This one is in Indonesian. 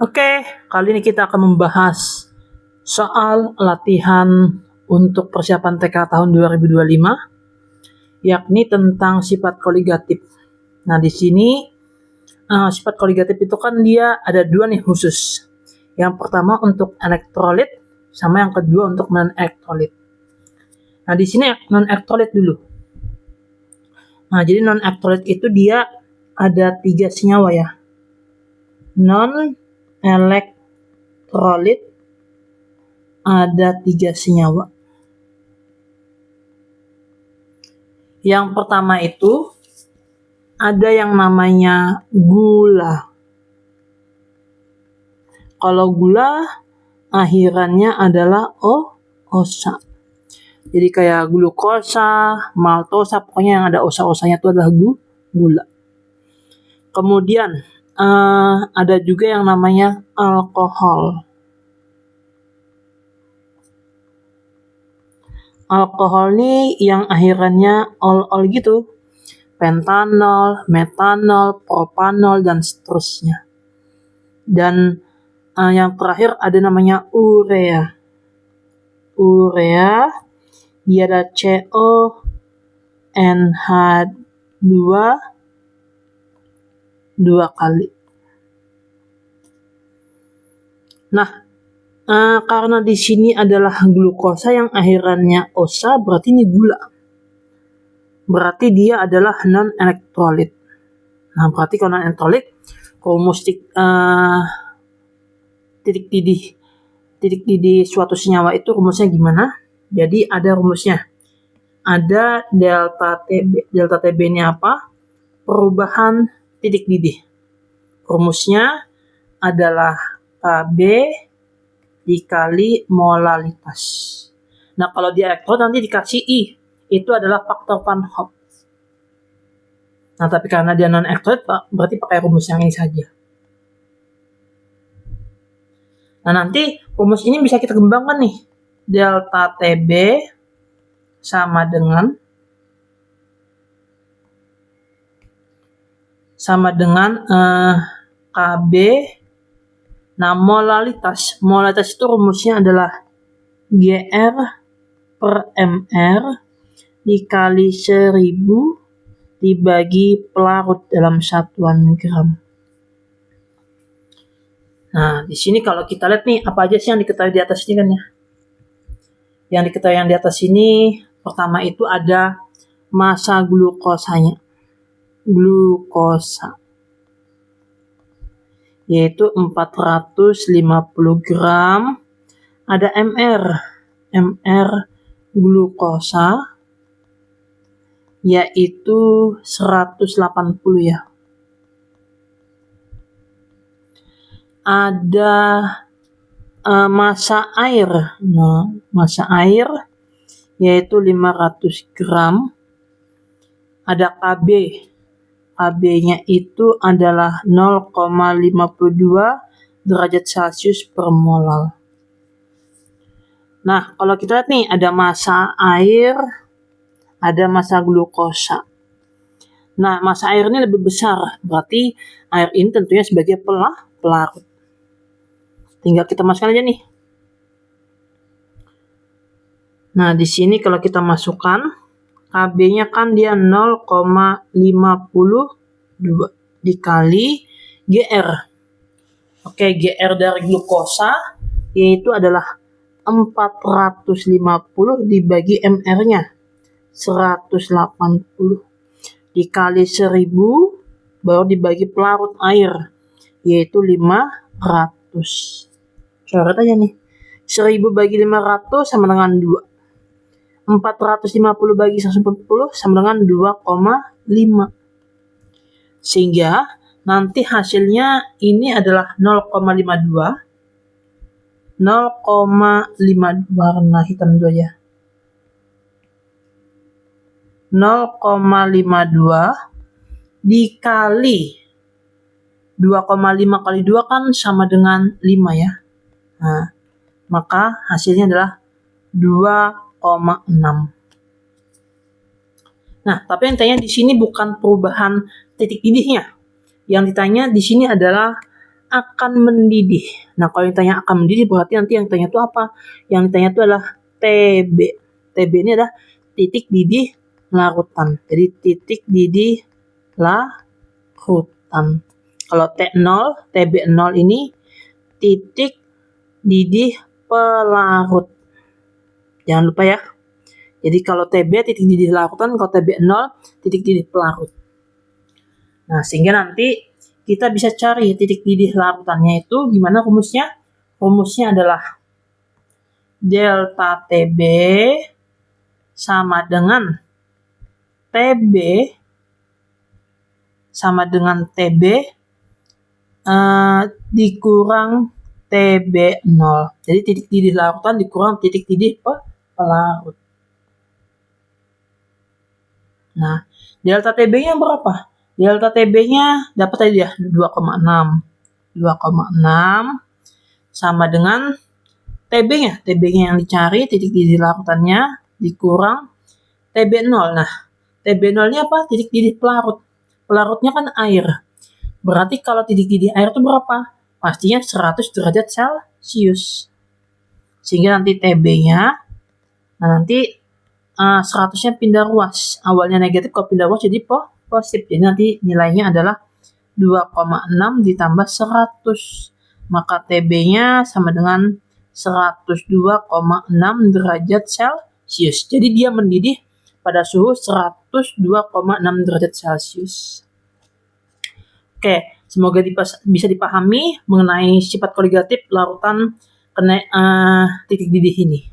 Oke, kali ini kita akan membahas soal latihan untuk persiapan TK tahun 2025, yakni tentang sifat koligatif. Nah, di sini sifat koligatif itu kan dia ada dua nih khusus. Yang pertama untuk elektrolit, sama yang kedua untuk non-elektrolit. Nah, di sini non-elektrolit dulu. Nah, jadi non-elektrolit itu dia ada 3 senyawa ya. Non-elektrolit ada 3 senyawa. Yang pertama itu ada yang namanya gula. Kalau gula akhirannya adalah osa. Jadi kayak glukosa, maltosa, pokoknya yang ada osa-osanya itu adalah gula. Kemudian ada juga yang namanya alkohol. Alkohol nih yang akhirannya ol gitu. Pentanol, metanol, propanol, dan seterusnya. Dan yang terakhir ada namanya urea. Urea, dia ada CONH2 2 kali. Nah, karena di sini adalah glukosa yang akhirannya osa, berarti ini gula. Berarti dia adalah non-elektrolit. Nah, berarti kalau non-elektrolit, rumus titik didih suatu senyawa itu rumusnya gimana? Jadi ada rumusnya. Ada delta TB. Delta TB ini apa? Perubahan titik didih. Rumusnya adalah Kb dikali molalitas. Nah, kalau di elektrolit nanti dikasih I. Itu adalah faktor Van Hoff. Nah, tapi karena dia non-elektrolit, berarti pakai rumus yang ini saja. Nah, nanti rumus ini bisa kita kembangkan nih. Delta TB sama dengan Kb. Nah, molalitas itu rumusnya adalah Gr per mR dikali 1000 dibagi pelarut dalam satuan gram. Nah, di sini kalau kita lihat nih, apa aja sih yang diketahui di atas ini kan ya? Yang diketahui yang di atas ini, pertama itu ada massa glukosanya. Glukosa. Yaitu 450 gram. Ada mR glukosa. Yaitu 180 ya. Ada massa air. Nah, massa air yaitu 500 gram. Ada Kb. Kb-nya itu adalah 0,52 derajat Celcius per molal. Nah, kalau kita lihat nih, ada massa air, ada massa glukosa. Nah, massa air ini lebih besar, berarti air ini tentunya sebagai pelarut. Tinggal kita masukkan aja nih. Nah, di sini kalau kita masukkan, Kb-nya kan dia 0,52 dikali Gr. Oke, Gr dari glukosa yaitu adalah 450 dibagi mR-nya 180 dikali 1000 baru dibagi pelarut air yaitu 500. Coret aja nih. 1000 bagi 500 sama dengan 2. 450 bagi 140 sama dengan 2,5. Sehingga nanti hasilnya ini adalah 0,52 warna hitam dulu ya. 0,52 dikali 2,5 kali 2 kan sama dengan 5 ya. Nah, maka hasilnya adalah 2,6. Nah, tapi yang ditanya di sini bukan perubahan titik didihnya. Yang ditanya di sini adalah akan mendidih. Nah, kalau yang ditanya akan mendidih berarti nanti yang ditanya itu apa? Yang ditanya itu adalah TB. TB ini adalah titik didih larutan. Jadi titik didih larutan. Kalau T0, TB0 ini titik didih pelarut. Jangan lupa ya. Jadi kalau TB titik didih larutan, kalau TB0 titik didih pelarut. Nah, sehingga nanti kita bisa cari titik didih larutannya itu gimana rumusnya? Rumusnya adalah delta TB sama dengan TB dikurang TB0. Jadi titik didih larutan dikurang titik didih pelarut. Nah, delta TB-nya berapa? Delta TB-nya dapat tadi ya 2,6. 2,6 sama dengan TB-nya. TB-nya yang dicari, titik didih larutannya dikurang TB0. Nah, TB0-nya apa? Titik didih pelarut. Pelarutnya kan air. Berarti kalau titik didih air itu berapa? Pastinya 100 derajat Celcius. Sehingga nanti TB-nya, nah nanti 100-nya pindah ruas. Awalnya negatif, kalau pindah ruas jadi positif. Jadi nanti nilainya adalah 2,6 ditambah 100. Maka TB-nya sama dengan 102,6 derajat Celcius. Jadi dia mendidih pada suhu 102,6 derajat Celcius. Oke, semoga bisa dipahami mengenai sifat koligatif larutan titik didih ini.